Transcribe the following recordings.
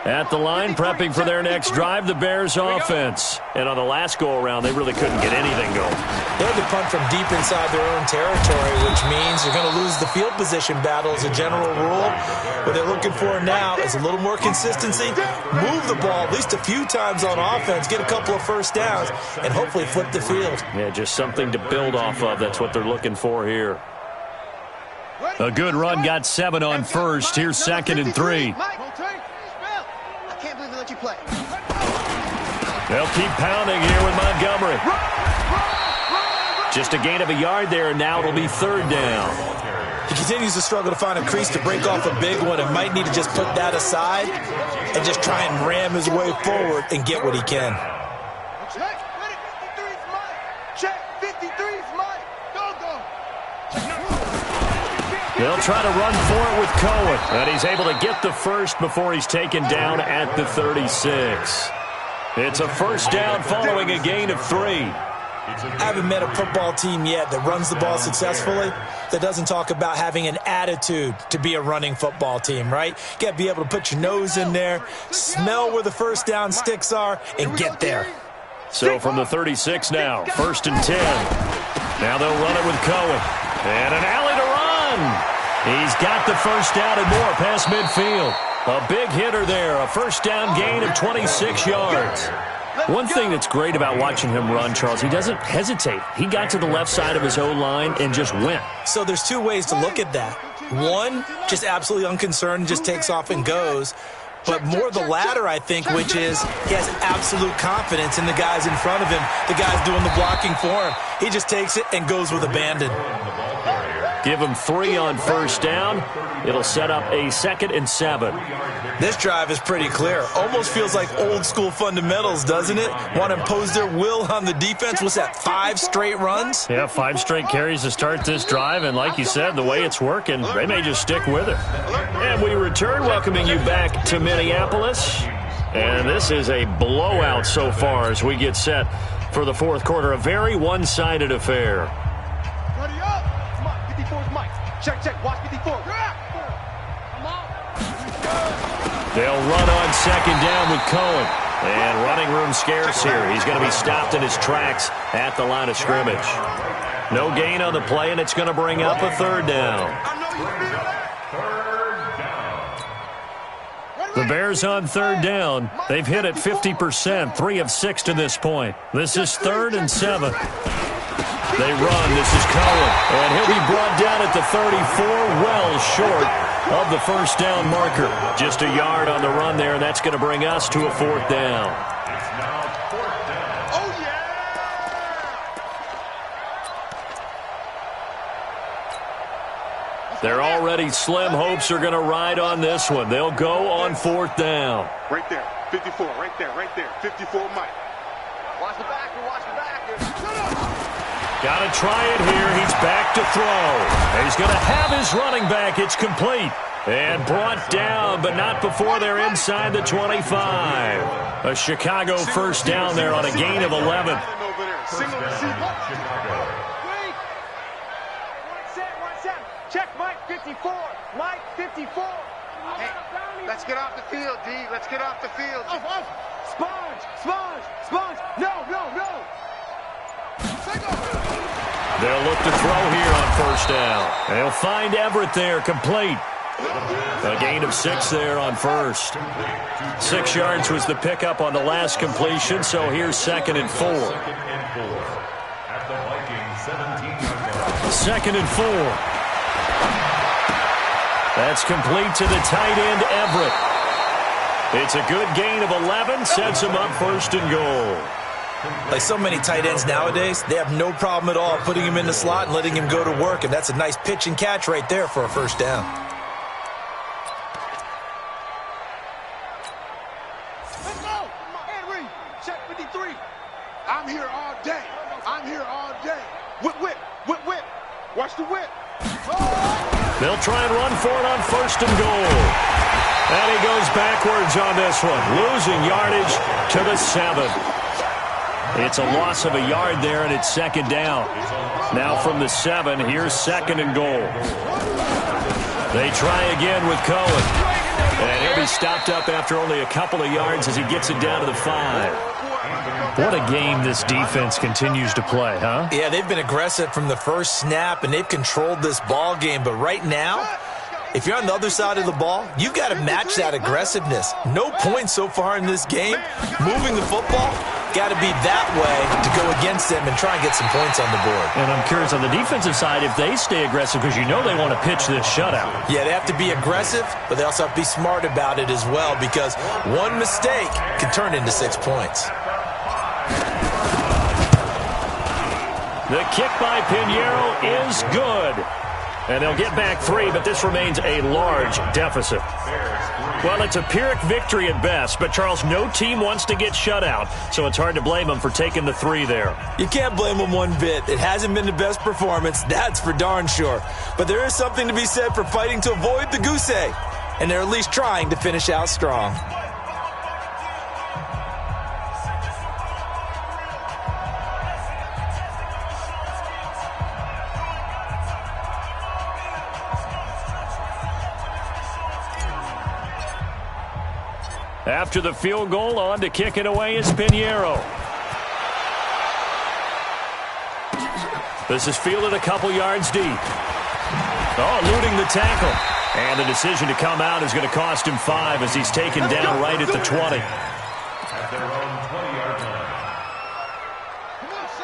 At the line, prepping for their next drive, the Bears offense. And on the last go-around, they really couldn't get anything going. They had to punt from deep inside their own territory, which means you're going to lose the field position battle as a general rule. What they're looking for now is a little more consistency, move the ball at least a few times on offense, get a couple of first downs, and hopefully flip the field. Yeah, just something to build off of. That's what they're looking for here. A good run got 7 on first. Here's 2nd and 3. You play. They'll keep pounding here with Montgomery. Just a gain of a yard there, and now it'll be 3rd down. He continues to struggle to find a crease to break off a big one and might need to just put that aside and just try and ram his way forward and get what he can. Check. 53's Mike. Check. 53's Mike. Go. They'll try to run for it with Cohen, and he's able to get the first before he's taken down at the 36. It's a 1st down following a gain of 3. I haven't met a football team yet that runs the ball successfully that doesn't talk about having an attitude to be a running football team, right? You got to be able to put your nose in there, smell where the first down sticks are, and get there. So from the 36 now, 1st and 10. Now they'll run it with Cohen. And an alley to run. He's got the first down and more past midfield. A big hitter there, a 1st down gain of 26 yards. One thing that's great about watching him run, Charles, he doesn't hesitate. He got to the left side of his O-line and just went. So there's 2 ways to look at that. One, just absolutely unconcerned, just takes off and goes. But more the latter, I think, which is he has absolute confidence in the guys in front of him, the guys doing the blocking for him. He just takes it and goes with abandon. Give him 3 on 1st down. It'll set up a 2nd and 7. This drive is pretty clear. Almost feels like old school fundamentals, doesn't it? Want to impose their will on the defense. What's that, 5 straight runs? Yeah, 5 straight carries to start this drive. And like you said, the way it's working, they may just stick with it. And we return, welcoming you back to Minneapolis. And this is a blowout so far as we get set for the 4th quarter. A very one-sided affair. Ready up. Come on, 54's Mike. Check. Watch 54. Come on. They'll run on 2nd down with Cohen. And running room scarce here. He's going to be stopped in his tracks at the line of scrimmage. No gain on the play, and it's going to bring up a 3rd down. The Bears on 3rd down. They've hit it 50%, 3 of 6 to this point. This is 3rd and 7. They run. This is Cohen. And he'll be brought down at the 34, well short of the 1st down marker. Just a yard on the run there, and that's going to bring us to a 4th down. Oh, yeah! They're already slim hopes are going to ride on this one. They'll go on 4th down. Right there. 54. Right there. 54 Mike. Watch the backer. Got to try it here. He's back to throw. He's going to have his running back. It's complete. And brought down, but not before they're inside the 25. A Chicago 1st down there on a gain of 11. Single receiver. Check Mike 54. Mike 54. Hey, let's get off the field, D. Let's get off the field. Sponge. No. They'll look to throw here on 1st down. They'll find Everett there, complete. A gain of 6 there on 1st. 6 yards was the pickup on the last completion, so here's 2nd and 4. 2nd and 4. That's complete to the tight end, Everett. It's a good gain of 11, sets him up 1st and goal. Like so many tight ends nowadays, they have no problem at all putting him in the slot and letting him go to work, and that's a nice pitch and catch right there for a 1st down. Let's go! Henry, check 53. I'm here all day. Whip. Watch the whip. They'll try and run for it on 1st and goal. And he goes backwards on this one, losing yardage to the 7. It's a loss of a yard there, and it's 2nd down. Now from the 7, here's 2nd and goal. They try again with Cohen. And he'll be stopped up after only a couple of yards as he gets it down to the 5. What a game this defense continues to play, huh? Yeah, they've been aggressive from the first snap, and they've controlled this ball game. But right now, if you're on the other side of the ball, you've got to match that aggressiveness. No points so far in this game. Moving the football, got to be that way to go against them and try and get some points on the board. And I'm curious on the defensive side if they stay aggressive, because you know they want to pitch this shutout. Yeah, they have to be aggressive, but they also have to be smart about it as well, because one mistake can turn into 6 points. The kick by Pinheiro is good. And they'll get back 3, but this remains a large deficit. Well, it's a Pyrrhic victory at best, but, Charles, no team wants to get shut out, so it's hard to blame them for taking the 3 there. You can't blame them one bit. It hasn't been the best performance, that's for darn sure. But there is something to be said for fighting to avoid the goose egg, and they're at least trying to finish out strong. After the field goal, on to kick it away is Pinheiro. This is fielded a couple yards deep. Oh, eluding the tackle. And the decision to come out is going to cost him 5 as he's taken down right at the 20.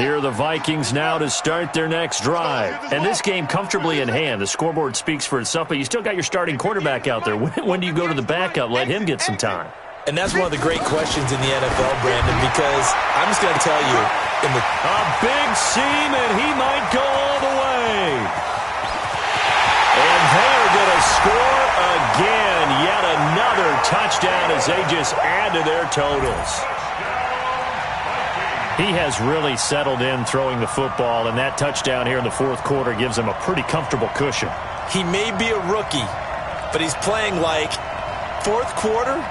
Here are the Vikings now to start their next drive. And this game comfortably in hand. The scoreboard speaks for itself, but you still got your starting quarterback out there. When do you go to the backup? Let him get some time. And that's one of the great questions in the NFL, Brandon, because I'm just going to tell you. A big seam, and he might go all the way. And they are going to score again. Yet another touchdown as they just add to their totals. He has really settled in throwing the football, and that touchdown here in the fourth quarter gives him a pretty comfortable cushion. He may be a rookie, but he's playing like fourth quarter,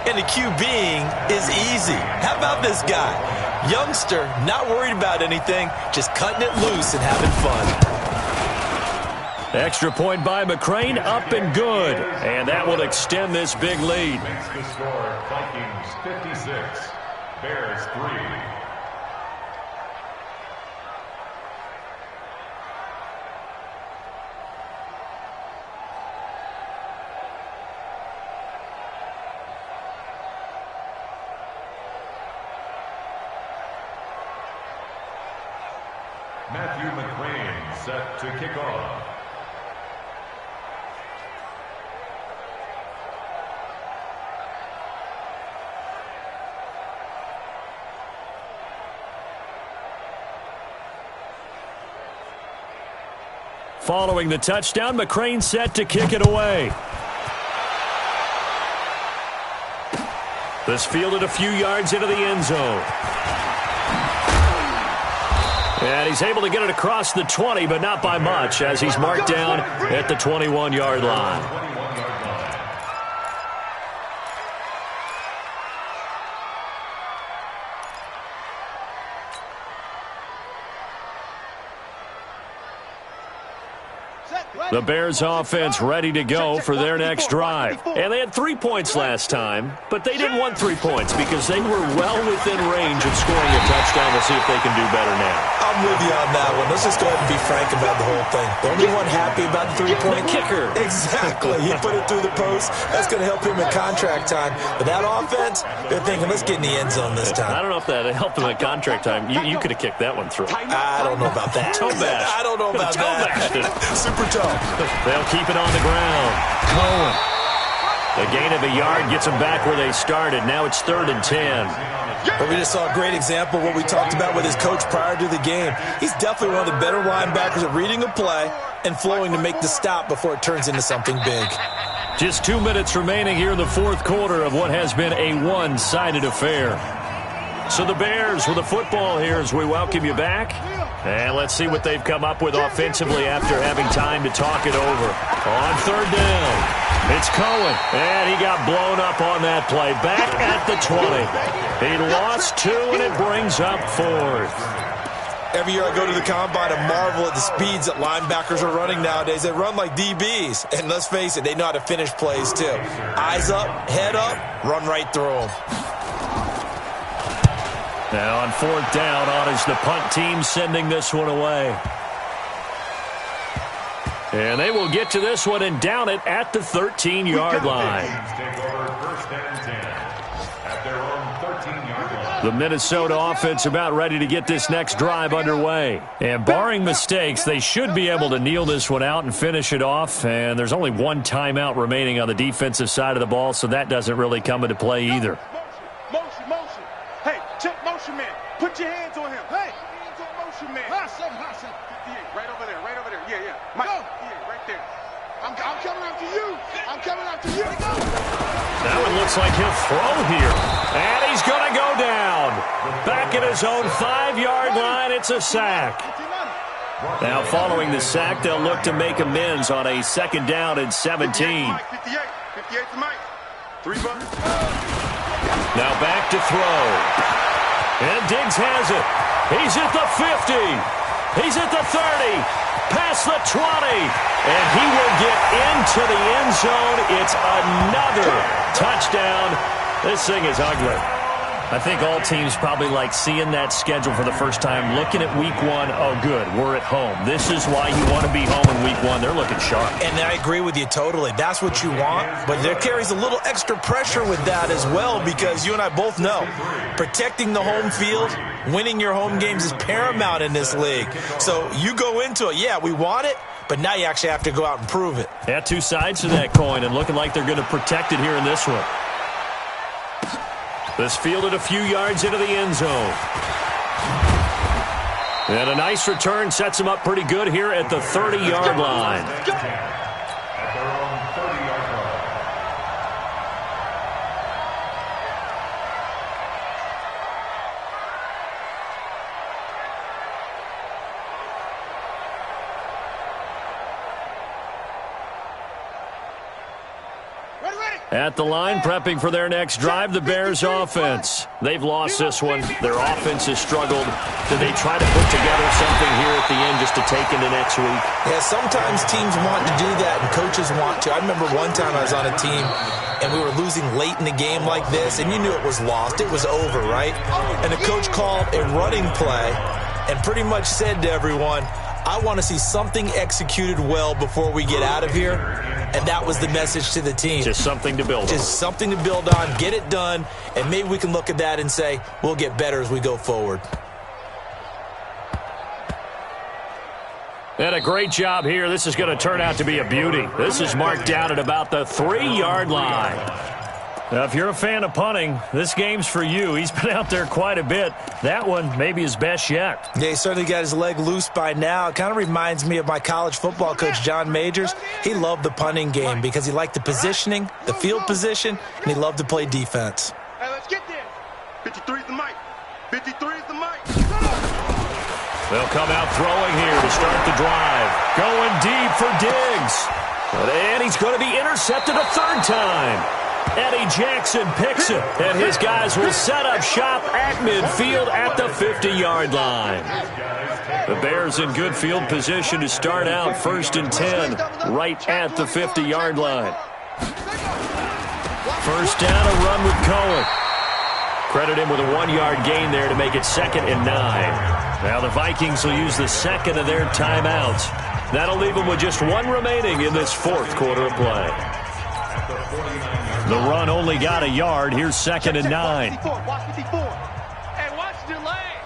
and the QBing is easy. How about this guy? Youngster, not worried about anything, just cutting it loose and having fun. Extra point by McCrane, up and good. And that will extend this big lead. Makes the score Vikings 56, Bears 3. Matthew McCrane set to kick off. Following the touchdown, McCrane set to kick it away. This fielded a few yards into the end zone. And he's able to get it across the 20, but not by much, as he's marked down at the 21-yard line. The Bears offense ready to go for their next drive. And they had 3 points last time, but they didn't want 3 points because they were well within range of scoring a touchdown. We'll see if they can do better now. I'm with you on that one. Let's just go ahead and be frank about the whole thing. The only one happy about the three-point kicker. Exactly. He put it through the post. That's going to help him in contract time. But that offense, they're thinking, let's get in the end zone this time. I don't know if that helped him at contract time. You could have kicked that one through. I don't know about that. Toe bash. I don't know about that. Super toe. They'll keep it on the ground. Cohen. The gain of a yard gets them back where they started. Now it's 3rd and 10. But we just saw a great example of what we talked about with his coach prior to the game. He's definitely one of the better linebackers at reading a play and flowing to make the stop before it turns into something big. Just 2 minutes remaining here in the fourth quarter of what has been a one-sided affair. So the Bears with the football here as we welcome you back. And let's see what they've come up with offensively after having time to talk it over. On 3rd down. It's Cohen, and he got blown up on that play. Back at the 20. He lost 2, and it brings up 4th. Every year I go to the combine and marvel at the speeds that linebackers are running nowadays. They run like DBs. And let's face it, they know how to finish plays too. Eyes up, head up, run right through them. Now on 4th down, on is the punt team sending this one away. And they will get to this one and down it at the 13-yard line. The Minnesota offense about ready to get this next drive underway. And barring mistakes, they should be able to kneel this one out and finish it off. And there's only one timeout remaining on the defensive side of the ball, so that doesn't really come into play either. Motion. Hey, check motion man. Put your hands on him. Hey, hands on motion man. Hot seven. 58, right over there. Yeah. Mike, yeah, right there. I'm coming after you. That one looks like he'll throw here. And he's going to go down. Back at his own 5-yard line, it's a sack. Now following the sack, they'll look to make amends on a 2nd down and 17. 58 to Mike. 3 buttons. Now back to throw. And Diggs has it. He's at the 50. He's at the 30. Past the 20. And he will get into the end zone. It's another touchdown. This thing is ugly. I think all teams probably like seeing that schedule for the first time, looking at week 1. Oh, good, we're at home. This is why you want to be home in week 1. They're looking sharp. And I agree with you totally. That's what you want. But there carries a little extra pressure with that as well, because you and I both know protecting the home field, winning your home games is paramount in this league. So you go into it, yeah, we want it, but now you actually have to go out and prove it. Yeah, 2 sides to that coin, and looking like they're going to protect it here in this one. This fielded a few yards into the end zone. And a nice return sets him up pretty good here at the 30-yard line. At their own 30-yard line. At the line, prepping for their next drive, the Bears offense. They've lost this one. Their offense has struggled. Do they try to put together something here at the end just to take into next week? Yeah, sometimes teams want to do that and coaches want to. I remember one time I was on a team and we were losing late in the game like this, and you knew it was lost. It was over, right? And the coach called a running play and pretty much said to everyone, I want to see something executed well before we get out of here. And that was the message to the team. Just something to build on. Just something to build on, get it done, and maybe we can look at that and say, we'll get better as we go forward. And a great job here. This is going to turn out to be a beauty. This is marked down at about the 3-yard line. Now, if you're a fan of punting, this game's for you. He's been out there quite a bit. That one maybe his best yet. Yeah, he certainly got his leg loose by now. It kind of reminds me of my college football coach, John Majors. He loved the punting game because he liked the positioning, the field position, and he loved to play defense. Hey, let's get there. 53's the mic. 53's the mic. They'll come out throwing here to start the drive. Going deep for Diggs. And he's going to be intercepted a 3rd time. Eddie Jackson picks it, and his guys will set up shop at midfield at the 50-yard line. The Bears in good field position to start out 1st and 10 right at the 50-yard line. 1st down, a run with Cohen. Credit him with a 1-yard gain there to make it 2nd and 9. Now the Vikings will use the 2nd of their timeouts. That'll leave them with just 1 remaining in this 4th quarter of play. The run only got a yard. Here's 2nd and 9. Watch 54. Hey, watch your lane.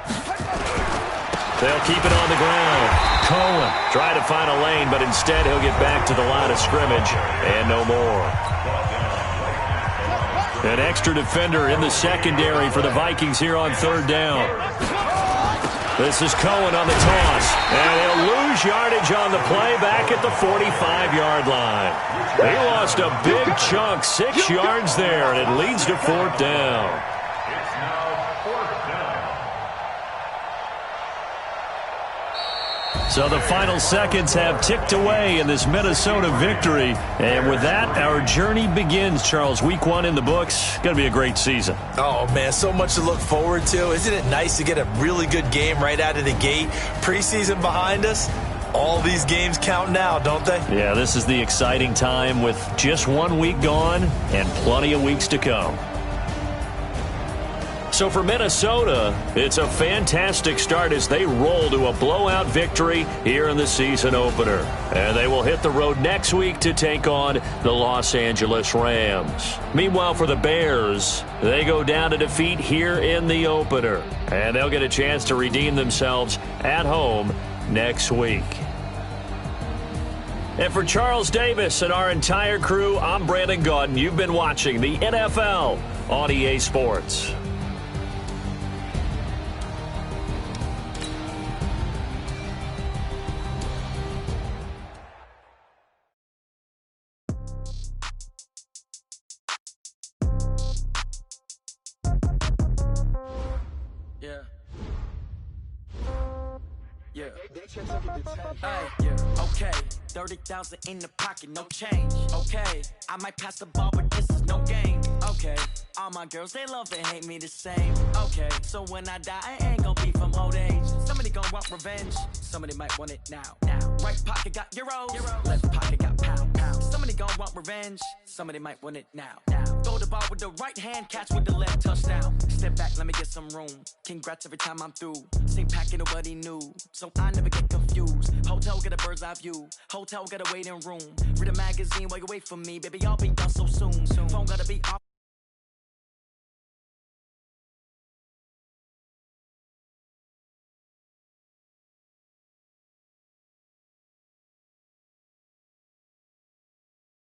They'll keep it on the ground. Cohen tried to find a lane, but instead he'll get back to the line of scrimmage and no more. An extra defender in the secondary for the Vikings here on 3rd down. This is Cohen on the toss, and he'll lose yardage on the play back at the 45-yard line. They lost a big chunk, 6 yards there, and it leads to 4th down. It's now 4th down. So the final seconds have ticked away in this Minnesota victory. And with that, our journey begins, Charles. Week 1 in the books. Going to be a great season. Oh, man, so much to look forward to. Isn't it nice to get a really good game right out of the gate? Preseason behind us. All these games count now, don't they? Yeah, this is the exciting time with just 1 week gone and plenty of weeks to come. So for Minnesota, it's a fantastic start as they roll to a blowout victory here in the season opener. And they will hit the road next week to take on the Los Angeles Rams. Meanwhile, for the Bears, they go down to defeat here in the opener. And they'll get a chance to redeem themselves at home next week. And for Charles Davis and our entire crew, I'm Brandon Gaudin. You've been watching the NFL on EA Sports. Okay, 30,000 in the pocket, no change. Okay, I might pass the ball, but this is no game. Okay, all my girls, they love and hate me the same. Okay, so when I die, I ain't gonna be from old age. Somebody gonna want revenge, somebody might want it now. Right pocket got euros, left pocket got pounds. Somebody gonna want revenge, somebody might want it now. Throw the ball with the right hand, catch with the left, touchdown. Step back, let me get some room. Congrats every time I'm through. Same packet, nobody knew, so I never get confused. Hotel get a bird's eye view. Hotel got a waiting room. Read a magazine while you wait for me, baby. I'll be done so soon. Phone gotta be off.